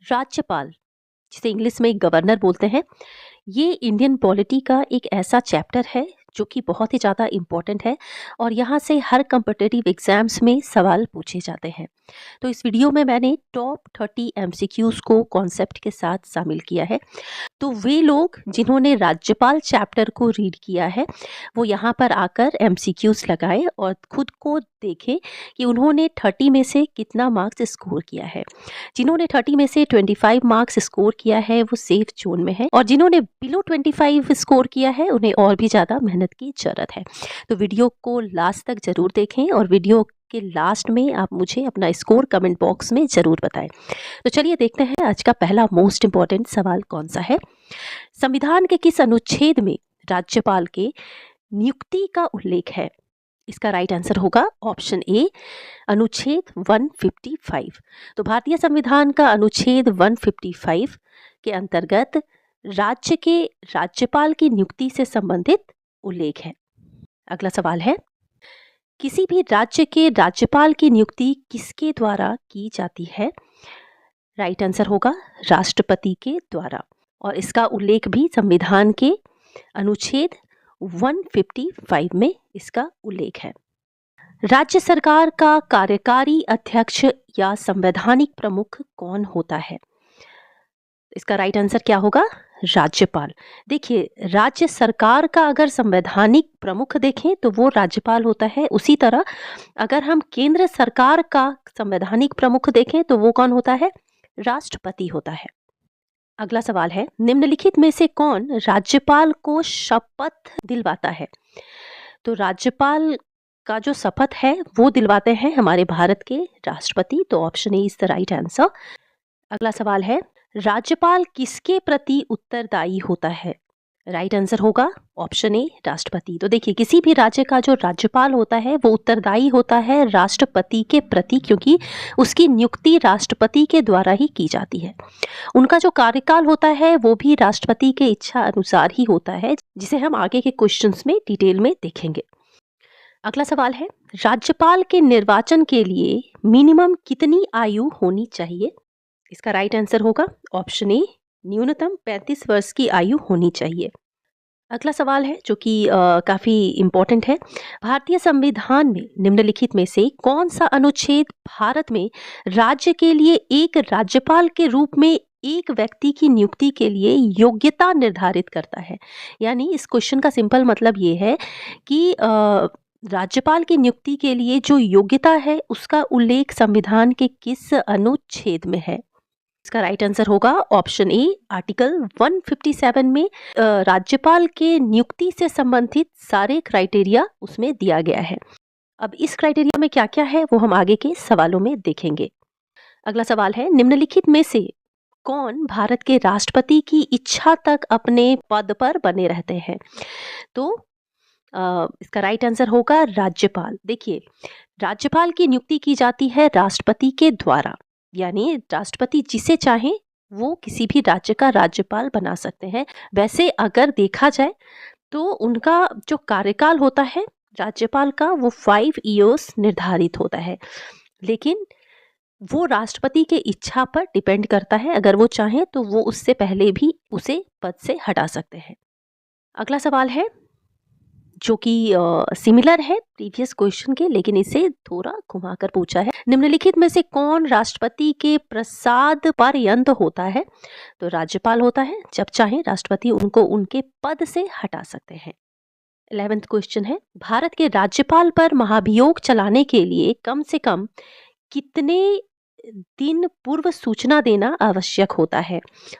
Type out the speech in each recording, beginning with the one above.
राज्यपाल, जिसे इंग्लिश में गवर्नर बोलते हैं, ये इंडियन पॉलिटी का एक ऐसा चैप्टर है जो कि बहुत ही ज़्यादा इम्पोर्टेंट है और यहाँ से हर कम्पिटिटिव एग्जाम्स में सवाल पूछे जाते हैं। तो इस वीडियो में मैंने टॉप 30 एमसीक्यूज़ को कॉन्सेप्ट के साथ शामिल किया है। तो वे लोग जिन्होंने राज्यपाल चैप्टर को रीड किया है वो यहाँ पर आकर एमसीक्यूज़ लगाए और खुद को देखें कि उन्होंने 30 में से कितना मार्क्स स्कोर किया है। जिन्होंने 30 में से 25 मार्क्स स्कोर किया है वो सेफ जोन में है और जिन्होंने बिलो 25 स्कोर किया है उन्हें और भी ज़्यादा मेहनत की ज़रूरत है। तो वीडियो को लास्ट तक ज़रूर देखें और वीडियो के लास्ट में आप मुझे अपना स्कोर कमेंट बॉक्स में ज़रूर बताएं। तो चलिए देखते हैं आज का पहला मोस्ट इम्पॉर्टेंट सवाल कौन सा है। संविधान के किस अनुच्छेद में राज्यपाल के नियुक्ति का उल्लेख है? इसका राइट आंसर होगा ऑप्शन ए, अनुच्छेद 155। तो भारतीय संविधान का अनुच्छेद 155 के अंतर्गत राज्य के राज्यपाल की नियुक्ति से संबंधित उल्लेख है। अगला सवाल है, किसी भी राज्य के राज्यपाल की नियुक्ति किसके द्वारा की जाती है? राइट आंसर होगा राष्ट्रपति के द्वारा और इसका उल्लेख भी संविधान के अनुच्छेद 155 में इसका उल्लेख है। राज्य सरकार का कार्यकारी अध्यक्ष या संवैधानिक प्रमुख कौन होता है? इसका राइट आंसर क्या होगा? राज्यपाल। देखिए, राज्य सरकार का अगर संवैधानिक प्रमुख देखें तो वो राज्यपाल होता है। उसी तरह अगर हम केंद्र सरकार का संवैधानिक प्रमुख देखें तो वो कौन होता है? राष्ट्रपति होता है। अगला सवाल है, निम्नलिखित में से कौन राज्यपाल को शपथ दिलवाता है? तो राज्यपाल का जो शपथ है वो दिलवाते हैं हमारे भारत के राष्ट्रपति। तो option A is the right answer. अगला सवाल है, राज्यपाल किसके प्रति उत्तरदायी होता है? राइट आंसर होगा ऑप्शन ए राष्ट्रपति। तो देखिए, किसी भी राज्य का जो राज्यपाल होता है वो उत्तरदायी होता है राष्ट्रपति के प्रति, क्योंकि उसकी नियुक्ति राष्ट्रपति के द्वारा ही की जाती है। उनका जो कार्यकाल होता है वो भी राष्ट्रपति के इच्छा अनुसार ही होता है, जिसे हम आगे के क्वेश्चंस में डिटेल में देखेंगे। अगला सवाल है, राज्यपाल के निर्वाचन के लिए मिनिमम कितनी आयु होनी चाहिए? इसका राइट आंसर होगा ऑप्शन ए, न्यूनतम 35 वर्ष की आयु होनी चाहिए। अगला सवाल है जो कि काफ़ी इम्पोर्टेंट है, भारतीय संविधान में निम्नलिखित में से कौन सा अनुच्छेद भारत में राज्य के लिए एक राज्यपाल के रूप में एक व्यक्ति की नियुक्ति के लिए योग्यता निर्धारित करता है? यानी इस क्वेश्चन का सिंपल मतलब ये है कि राज्यपाल की नियुक्ति के लिए जो योग्यता है उसका उल्लेख संविधान के किस अनुच्छेद में है? इसका राइट आंसर होगा ऑप्शन ए, आर्टिकल 157 में राज्यपाल के नियुक्ति से संबंधित सारे क्राइटेरिया उसमें दिया गया है। अब इस क्राइटेरिया में क्या क्या है वो हम आगे के सवालों में देखेंगे। अगला सवाल है, निम्नलिखित में से कौन भारत के राष्ट्रपति की इच्छा तक अपने पद पर बने रहते हैं? तो इसका राइट आंसर होगा राज्यपाल। देखिए, राज्यपाल की नियुक्ति की जाती है राष्ट्रपति के द्वारा, यानी राष्ट्रपति जिसे चाहे वो किसी भी राज्य का राज्यपाल बना सकते हैं। वैसे अगर देखा जाए तो उनका जो कार्यकाल होता है राज्यपाल का वो 5 इयर्स निर्धारित होता है, लेकिन वो राष्ट्रपति के इच्छा पर डिपेंड करता है। अगर वो चाहे तो वो उससे पहले भी उसे पद से हटा सकते हैं। अगला सवाल है जो कि सिमिलर है प्रीवियस क्वेश्चन के, लेकिन इसे थोड़ा घुमाकर पूछा है। निम्नलिखित में से कौन राष्ट्रपति के प्रसाद पर्यंत होता है? तो राज्यपाल होता है। जब चाहे राष्ट्रपति उनको उनके पद से हटा सकते हैं। 11th क्वेश्चन है, भारत के राज्यपाल पर महाभियोग चलाने के लिए कम से कम कितने दिन पूर्व सूचना देना आवश्यक होता है?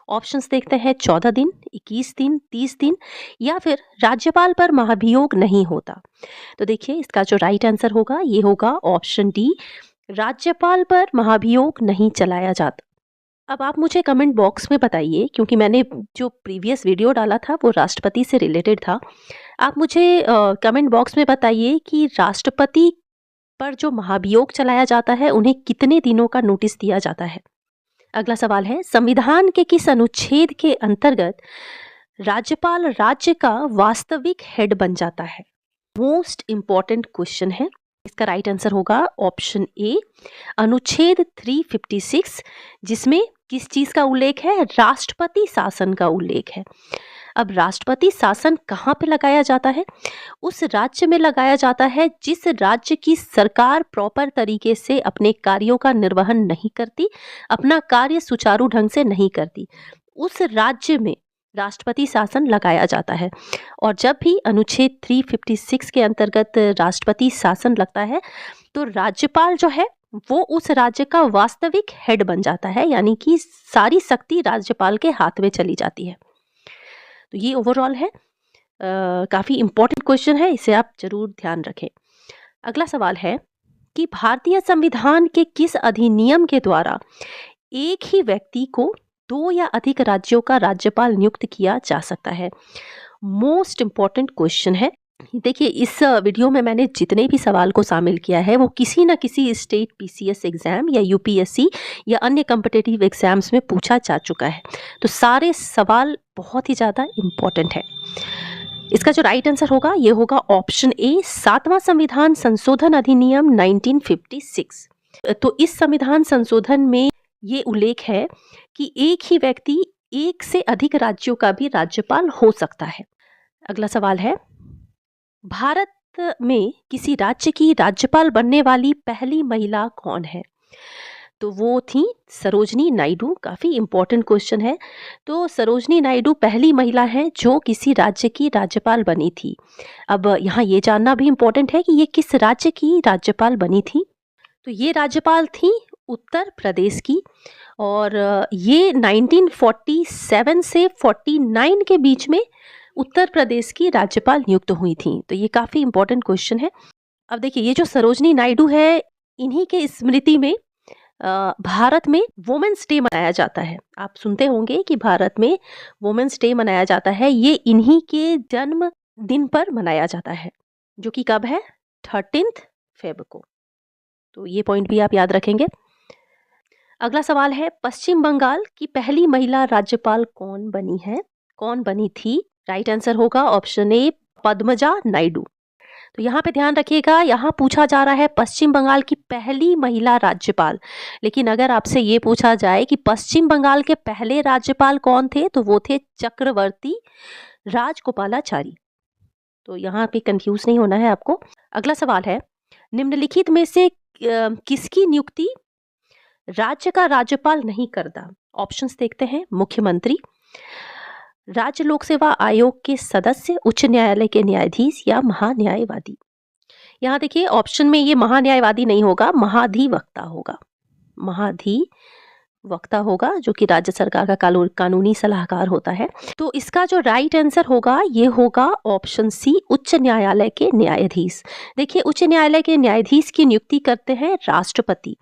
ऑप्शंस देखते हैं, 14 दिन, 21 दिन, 30 दिन या फिर राज्यपाल पर महाभियोग नहीं होता। तो देखिए, इसका जो राइट आंसर होगा ये होगा ऑप्शन डी, राज्यपाल पर महाभियोग नहीं चलाया जाता। अब आप मुझे कमेंट बॉक्स में बताइए, क्योंकि मैंने जो प्रीवियस वीडियो डाला था वो राष्ट्रपति से रिलेटेड था। आप मुझे कमेंट बॉक्स में बताइए कि राष्ट्रपति पर जो महाभियोग चलाया जाता है उन्हें कितने दिनों का नोटिस दिया जाता है? अगला सवाल है, संविधान के किस अनुच्छेद के अंतर्गत राज्यपाल राज्य का वास्तविक हेड बन जाता है? मोस्ट इंपॉर्टेंट क्वेश्चन है। इसका राइट आंसर होगा ऑप्शन ए, अनुच्छेद 356, जिसमें किस चीज़ का उल्लेख है? राष्ट्रपति शासन का उल्लेख है। अब राष्ट्रपति शासन कहाँ पे लगाया जाता है? उस राज्य में लगाया जाता है जिस राज्य की सरकार प्रॉपर तरीके से अपने कार्यों का निर्वहन नहीं करती, अपना कार्य सुचारू ढंग से नहीं करती, उस राज्य में राष्ट्रपति शासन लगाया जाता है। और जब भी अनुच्छेद 356 के अंतर्गत राष्ट्रपति शासन लगता है तो राज्यपाल जो है वो उस राज्य का वास्तविक हेड बन जाता है, यानी कि सारी शक्ति राज्यपाल के हाथ में चली जाती है। तो ये ओवरऑल है, काफ़ी इम्पोर्टेंट क्वेश्चन है, इसे आप जरूर ध्यान रखें। अगला सवाल है कि भारतीय संविधान के किस अधिनियम के द्वारा एक ही व्यक्ति को 2 या अधिक राज्यों का राज्यपाल नियुक्त किया जा सकता है? मोस्ट इम्पॉर्टेंट क्वेश्चन है। देखिए, इस वीडियो में मैंने जितने भी सवाल को शामिल किया है वो किसी न किसी स्टेट पीसीएस एग्जाम या यूपीएससी या अन्य कॉम्पिटिटिव एग्जाम्स में पूछा जा चुका है, तो सारे सवाल बहुत ही ज़्यादा इम्पॉर्टेंट है। इसका जो राइट आंसर होगा ये होगा ऑप्शन ए, 7वां संविधान संशोधन अधिनियम 1956। तो इस संविधान संशोधन में ये उल्लेख है कि एक ही व्यक्ति एक से अधिक राज्यों का भी राज्यपाल हो सकता है। अगला सवाल है, भारत में किसी राज्य की राज्यपाल बनने वाली पहली महिला कौन है? तो वो थी सरोजनी नायडू। काफ़ी इम्पोर्टेंट क्वेश्चन है। तो सरोजनी नायडू पहली महिला है जो किसी राज्य की राज्यपाल बनी थी। अब यहाँ ये जानना भी इम्पोर्टेंट है कि ये किस राज्य की राज्यपाल बनी थी। तो ये राज्यपाल थी उत्तर प्रदेश की, और ये 1947 से 49 के बीच में उत्तर प्रदेश की राज्यपाल नियुक्त हुई थी। तो ये काफ़ी इम्पोर्टेंट क्वेश्चन है। अब देखिए, ये जो सरोजनी नायडू है, इन्हीं के स्मृति में भारत में वुमेन्स डे मनाया जाता है। आप सुनते होंगे कि भारत में वुमेन्स डे मनाया जाता है। ये इन्हीं के जन्म दिन पर मनाया जाता है, जो कि कब है? 13 फेब को। तो ये पॉइंट भी आप याद रखेंगे। अगला सवाल है, पश्चिम बंगाल की पहली महिला राज्यपाल कौन बनी है, कौन बनी थी? राइट आंसर होगा ऑप्शन ए, पद्मजा नायडू। तो यहाँ पे ध्यान रखिएगा, यहाँ पूछा जा रहा है पश्चिम बंगाल की पहली महिला राज्यपाल, लेकिन अगर आपसे ये पूछा जाए कि पश्चिम बंगाल के पहले राज्यपाल कौन थे, तो वो थे चक्रवर्ती राजगोपालाचारी। तो यहाँ पे कंफ्यूज नहीं होना है आपको। अगला सवाल है, निम्नलिखित में से किसकी नियुक्ति राज्य का राज्यपाल नहीं करता? ऑप्शंस देखते हैं। मुख्यमंत्री, राज्य लोक सेवा आयोग के सदस्य, उच्च न्यायालय के न्यायाधीश या महान्यायवादी। यहाँ देखिए, ऑप्शन में ये महान्यायवादी नहीं होगा, महाधिवक्ता होगा। महाधिवक्ता होगा, जो कि राज्य सरकार का कानूनी सलाहकार होता है। तो इसका जो राइट आंसर होगा ये होगा ऑप्शन सी, उच्च न्यायालय के न्यायाधीश। देखिए, उच्च न्यायालय के न्यायाधीश की नियुक्ति करते हैं राष्ट्रपति,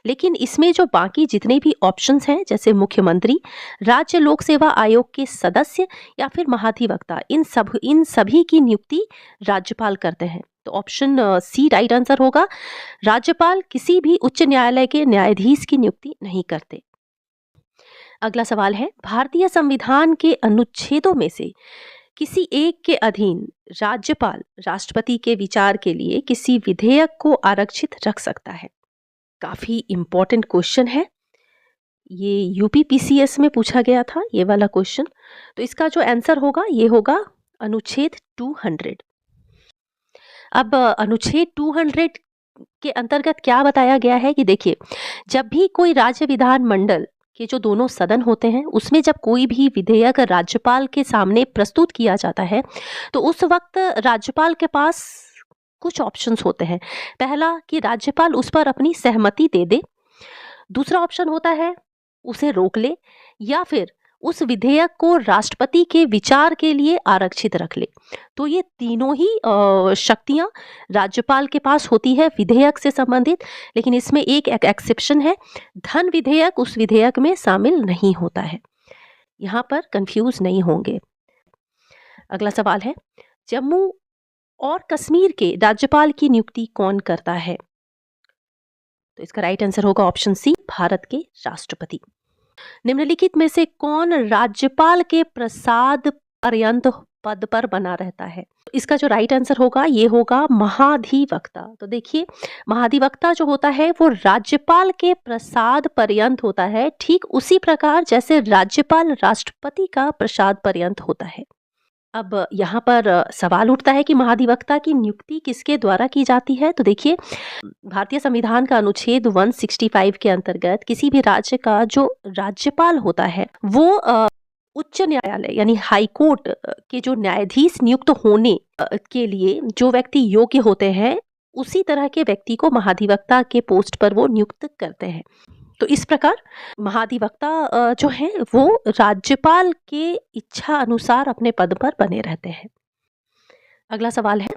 लेकिन इसमें जो बाकी जितने भी ऑप्शंस हैं, जैसे मुख्यमंत्री, राज्य लोक सेवा आयोग के सदस्य या फिर महाधिवक्ता, इन सभी की नियुक्ति राज्यपाल करते हैं। तो ऑप्शन सी राइट आंसर होगा। राज्यपाल किसी भी उच्च न्यायालय के न्यायाधीश की नियुक्ति नहीं करते। अगला सवाल है, भारतीय संविधान के अनुच्छेदों में से किसी एक के अधीन राज्यपाल राष्ट्रपति के विचार के लिए किसी विधेयक को आरक्षित रख सकता है? काफी इंपॉर्टेंट क्वेश्चन है। ये यूपीपीसीएस में पूछा गया था ये वाला क्वेश्चन। तो इसका जो आंसर होगा ये होगा अनुच्छेद 200। अब अनुच्छेद 200 के अंतर्गत क्या बताया गया है कि देखिए, जब भी कोई राज्य विधान मंडल के जो दोनों सदन होते हैं उसमें जब कोई भी विधेयक राज्यपाल के सामने प्रस्तुत किया जाता है, तो उस वक्त राज्यपाल के पास कुछ ऑप्शंस होते हैं। पहला कि राज्यपाल उस पर अपनी सहमति दे दे, दूसरा ऑप्शन होता है उसे रोक ले, या फिर उस विधेयक को राष्ट्रपति के विचार के लिए आरक्षित रख ले। तो ये तीनों ही शक्तियां राज्यपाल के पास होती है विधेयक से संबंधित, लेकिन इसमें एक एक्सेप्शन है, धन विधेयक उस विधेयक में शामिल नहीं होता है। यहाँ पर कंफ्यूज नहीं होंगे। अगला सवाल है, जम्मू और कश्मीर के राज्यपाल की नियुक्ति कौन करता है? तो इसका राइट आंसर होगा ऑप्शन सी, भारत के राष्ट्रपति। निम्नलिखित में से कौन राज्यपाल के प्रसाद पर्यंत पद पर बना रहता है। इसका जो राइट आंसर होगा ये होगा महाधिवक्ता। तो देखिए, महाधिवक्ता जो होता है वो राज्यपाल के प्रसाद पर्यंत होता है, ठीक उसी प्रकार जैसे राज्यपाल राष्ट्रपति का प्रसाद पर्यंत होता है। अब यहाँ पर सवाल उठता है कि महाधिवक्ता की नियुक्ति किसके द्वारा की जाती है। तो देखिए, भारतीय संविधान का अनुच्छेद 165 के अंतर्गत किसी भी राज्य का जो राज्यपाल होता है वो उच्च न्यायालय यानी हाई कोर्ट के जो न्यायाधीश नियुक्त होने के लिए जो व्यक्ति योग्य होते हैं, उसी तरह के व्यक्ति को महाधिवक्ता के पोस्ट पर वो नियुक्त करते हैं। तो इस प्रकार महाधिवक्ता जो है वो राज्यपाल के इच्छा अनुसार अपने पद पर बने रहते हैं। अगला सवाल है,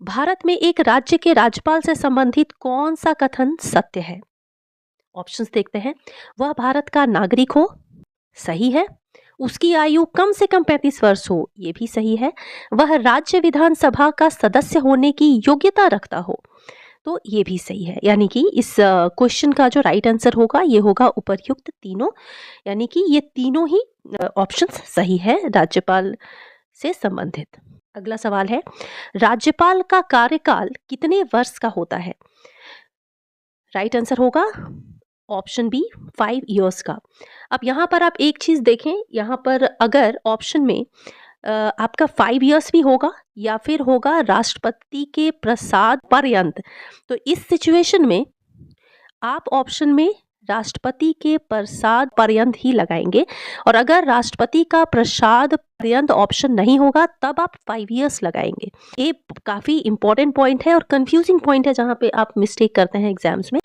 भारत में एक राज्य के राज्यपाल से संबंधित कौन सा कथन सत्य है? ऑप्शंस देखते हैं। वह भारत का नागरिक हो, सही है। उसकी आयु कम से कम 35 वर्ष हो, ये भी सही है। वह राज्य विधानसभा का सदस्य होने की योग्यता रखता हो, तो ये भी सही है। यानी कि इस क्वेश्चन का जो राइट आंसर होगा ये होगा उपर्युक्त तीनों, यानी कि ये तीनों ही ऑप्शंस सही है राज्यपाल से संबंधित। अगला सवाल है, राज्यपाल का कार्यकाल कितने वर्ष का होता है? राइट आंसर होगा ऑप्शन बी 5 इयर्स का। अब यहाँ पर आप एक चीज देखें, यहाँ पर अगर ऑप्शन में आपका 5 इयर्स भी होगा या फिर होगा राष्ट्रपति के प्रसाद पर्यंत, तो इस सिचुएशन में आप ऑप्शन में राष्ट्रपति के प्रसाद पर्यंत ही लगाएंगे, और अगर राष्ट्रपति का प्रसाद पर्यंत ऑप्शन नहीं होगा तब आप 5 इयर्स लगाएंगे। ये काफी इंपॉर्टेंट पॉइंट है और कंफ्यूजिंग पॉइंट है जहां पे आप मिस्टेक करते हैं एग्जाम्स में,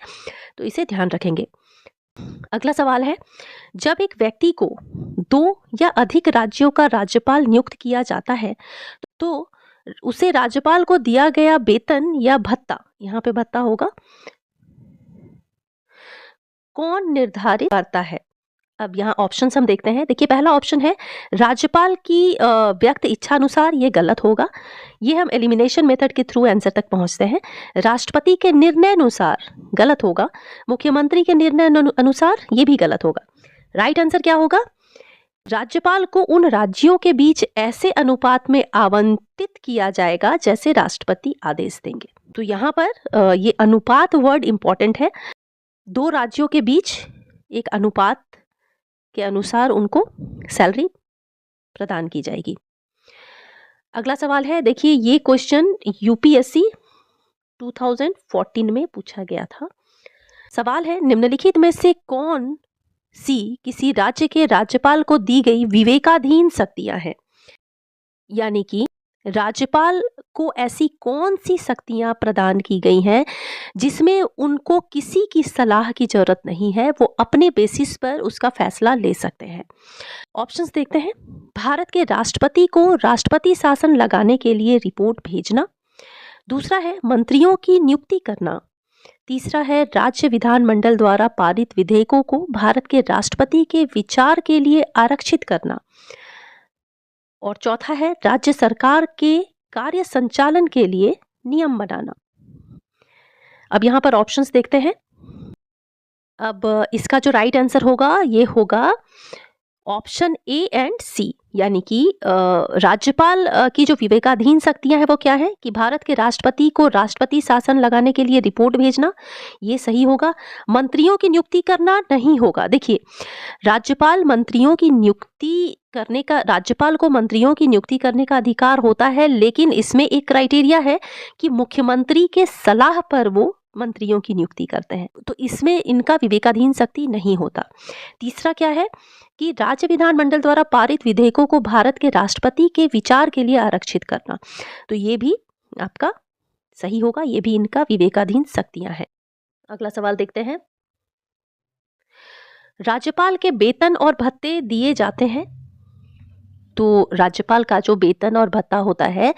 तो इसे ध्यान रखेंगे। अगला सवाल है, जब एक व्यक्ति को 2 या अधिक राज्यों का राज्यपाल नियुक्त किया जाता है तो उसे राज्यपाल को दिया गया वेतन या भत्ता, यहाँ पे भत्ता होगा, कौन निर्धारित करता है? अब यहाँ ऑप्शंस हम देखते हैं। देखिए, पहला ऑप्शन है राज्यपाल की व्यक्त इच्छा अनुसार, ये गलत होगा, ये हम एलिमिनेशन मेथड के थ्रू आंसर तक पहुंचते हैं। राष्ट्रपति के निर्णय अनुसार, गलत होगा। मुख्यमंत्री के निर्णय अनुसार, ये भी गलत होगा। राइट आंसर क्या होगा? राज्यपाल को उन राज्यों के बीच ऐसे अनुपात में आवंटित किया जाएगा जैसे राष्ट्रपति आदेश देंगे। तो यहाँ पर ये अनुपात वर्ड इंपॉर्टेंट है। 2 राज्यों के बीच एक अनुपात के अनुसार उनको सैलरी प्रदान की जाएगी। अगला सवाल है, देखिए ये क्वेश्चन यूपीएससी 2014 में पूछा गया था। सवाल है, निम्नलिखित में से कौन सी किसी राज्य के राज्यपाल को दी गई विवेकाधीन शक्तियां हैं? यानी कि राज्यपाल को ऐसी कौन सी शक्तियां प्रदान की गई हैं जिसमें उनको किसी की सलाह की जरूरत नहीं है, वो अपने बेसिस पर उसका फैसला ले सकते हैं। ऑप्शंस देखते हैं। भारत के राष्ट्रपति को राष्ट्रपति शासन लगाने के लिए रिपोर्ट भेजना। दूसरा है मंत्रियों की नियुक्ति करना। तीसरा है राज्य विधानमंडल द्वारा पारित विधेयकों को भारत के राष्ट्रपति के विचार के लिए आरक्षित करना। और चौथा है राज्य सरकार के कार्य संचालन के लिए नियम बनाना। अब यहाँ पर ऑप्शंस देखते हैं। अब इसका जो राइट आंसर होगा ये होगा ऑप्शन ए एंड सी, यानी कि राज्यपाल की जो विवेकाधीन शक्तियां हैं वो क्या है कि भारत के राष्ट्रपति को राष्ट्रपति शासन लगाने के लिए रिपोर्ट भेजना, ये सही होगा। मंत्रियों की नियुक्ति करना नहीं होगा। देखिए, राज्यपाल को मंत्रियों की नियुक्ति करने का अधिकार होता है, लेकिन इसमें एक क्राइटेरिया है कि मुख्यमंत्री के सलाह पर वो मंत्रियों की नियुक्ति करते हैं, तो इसमें इनका विवेकाधीन शक्ति नहीं होता। तीसरा क्या है कि राज्य विधानमंडल द्वारा पारित विधेयकों को भारत के राष्ट्रपति के विचार के लिए आरक्षित करना, तो ये भी आपका सही होगा, ये भी इनका विवेकाधीन शक्तियां हैं। अगला सवाल देखते हैं। राज्यपाल के वेतन और भत्ते दिए जाते हैं, तो राज्यपाल का जो वेतन और भत्ता होता है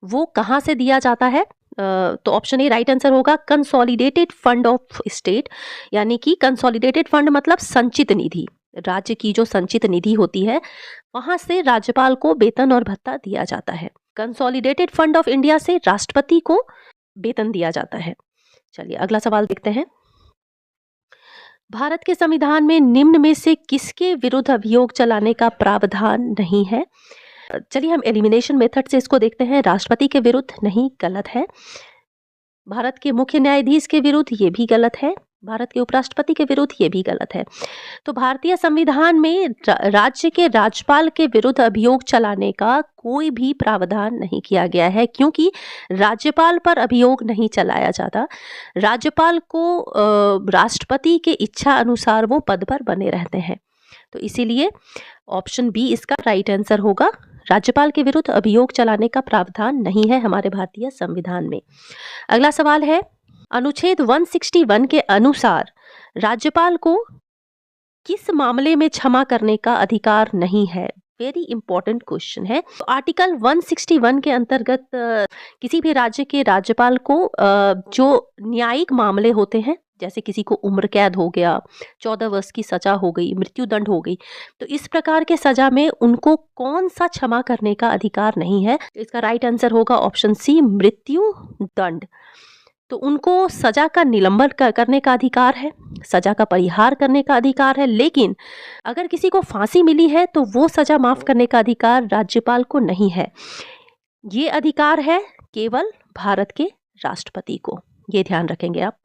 वो कहाँ से दिया जाता है? तो ऑप्शन ए राइट आंसर होगा कंसोलिडेटेड फंड ऑफ स्टेट, यानी कि कंसोलिडेटेड फंड मतलब संचित निधि, राज्य की जो संचित निधि होती है वहां से राज्यपाल को वेतन और भत्ता दिया जाता है। कंसोलिडेटेड फंड ऑफ इंडिया से राष्ट्रपति को वेतन दिया जाता है। चलिए अगला सवाल देखते हैं। भारत के संविधान में निम्न में से किसके विरुद्ध अभियोग चलाने का प्रावधान नहीं है? चलिए हम एलिमिनेशन मेथड से इसको देखते हैं। राष्ट्रपति के विरुद्ध नहीं, गलत है। भारत के मुख्य न्यायाधीश के विरुद्ध, ये भी गलत है। भारत के उपराष्ट्रपति के विरुद्ध, ये भी गलत है। तो भारतीय संविधान में राज्य के राज्यपाल के विरुद्ध अभियोग चलाने का कोई भी प्रावधान नहीं किया गया है, क्योंकि राज्यपाल पर अभियोग नहीं चलाया जाता। राज्यपाल को राष्ट्रपति के इच्छा अनुसार वो पद पर बने रहते हैं। तो इसीलिए ऑप्शन बी इसका राइट आंसर होगा। राज्यपाल के विरुद्ध अभियोग चलाने का प्रावधान नहीं है हमारे भारतीय संविधान में। अगला सवाल है, अनुच्छेद 161 के अनुसार राज्यपाल को किस मामले में क्षमा करने का अधिकार नहीं है? वेरी इंपॉर्टेंट क्वेश्चन है। तो आर्टिकल 161 के अंतर्गत किसी भी राज्य के राज्यपाल को जो न्यायिक मामले होते हैं, जैसे किसी को उम्र कैद हो गया, 14 वर्ष की सजा हो गई, मृत्युदंड हो गई, तो इस प्रकार के सजा में उनको कौन सा क्षमा करने का अधिकार नहीं है? तो इसका राइट आंसर होगा ऑप्शन सी, मृत्यु दंड। तो उनको सजा का निलंबन करने का अधिकार है, सजा का परिहार करने का अधिकार है, लेकिन अगर किसी को फांसी मिली है तो वो सजा माफ करने का अधिकार राज्यपाल को नहीं है। ये अधिकार है केवल भारत के राष्ट्रपति को, ये ध्यान रखेंगे आप।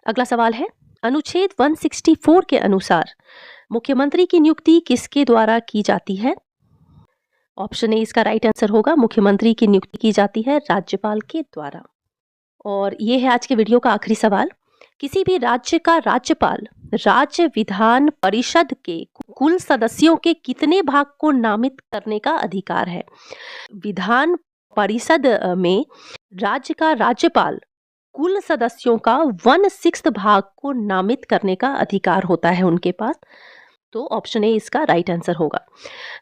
अगला सवाल है, अनुच्छेद 164 के अनुसार मुख्यमंत्री की नियुक्ति किसके द्वारा की जाती है? ऑप्शन ए इसका राइट आंसर होगा, मुख्यमंत्री की नियुक्ति की जाती है राज्यपाल के द्वारा। और ये है आज के वीडियो का आखिरी सवाल, किसी भी राज्य का राज्यपाल राज्य विधान परिषद के कुल सदस्यों के कितने भाग को नामित करने का अधिकार है? विधान परिषद में राज्य का राज्यपाल कुल सदस्यों का 1/6 भाग को नामित करने का अधिकार होता है उनके पास। तो ऑप्शन ए इसका राइट आंसर होगा।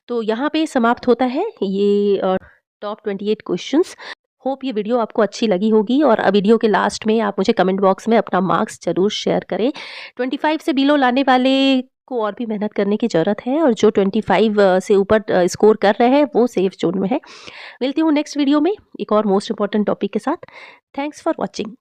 तो यहाँ पे समाप्त होता है ये टॉप 28 क्वेश्चंस। होप ये वीडियो आपको अच्छी लगी होगी, और वीडियो के लास्ट में आप मुझे कमेंट बॉक्स में अपना मार्क्स जरूर शेयर करें। 25 से बिलो लाने वाले को और भी मेहनत करने की ज़रूरत है, और जो 25 से ऊपर स्कोर कर रहे हैं वो सेफ जोन में है। मिलती हूँ नेक्स्ट वीडियो में एक और मोस्ट इंपॉर्टेंट टॉपिक के साथ। Thanks for watching.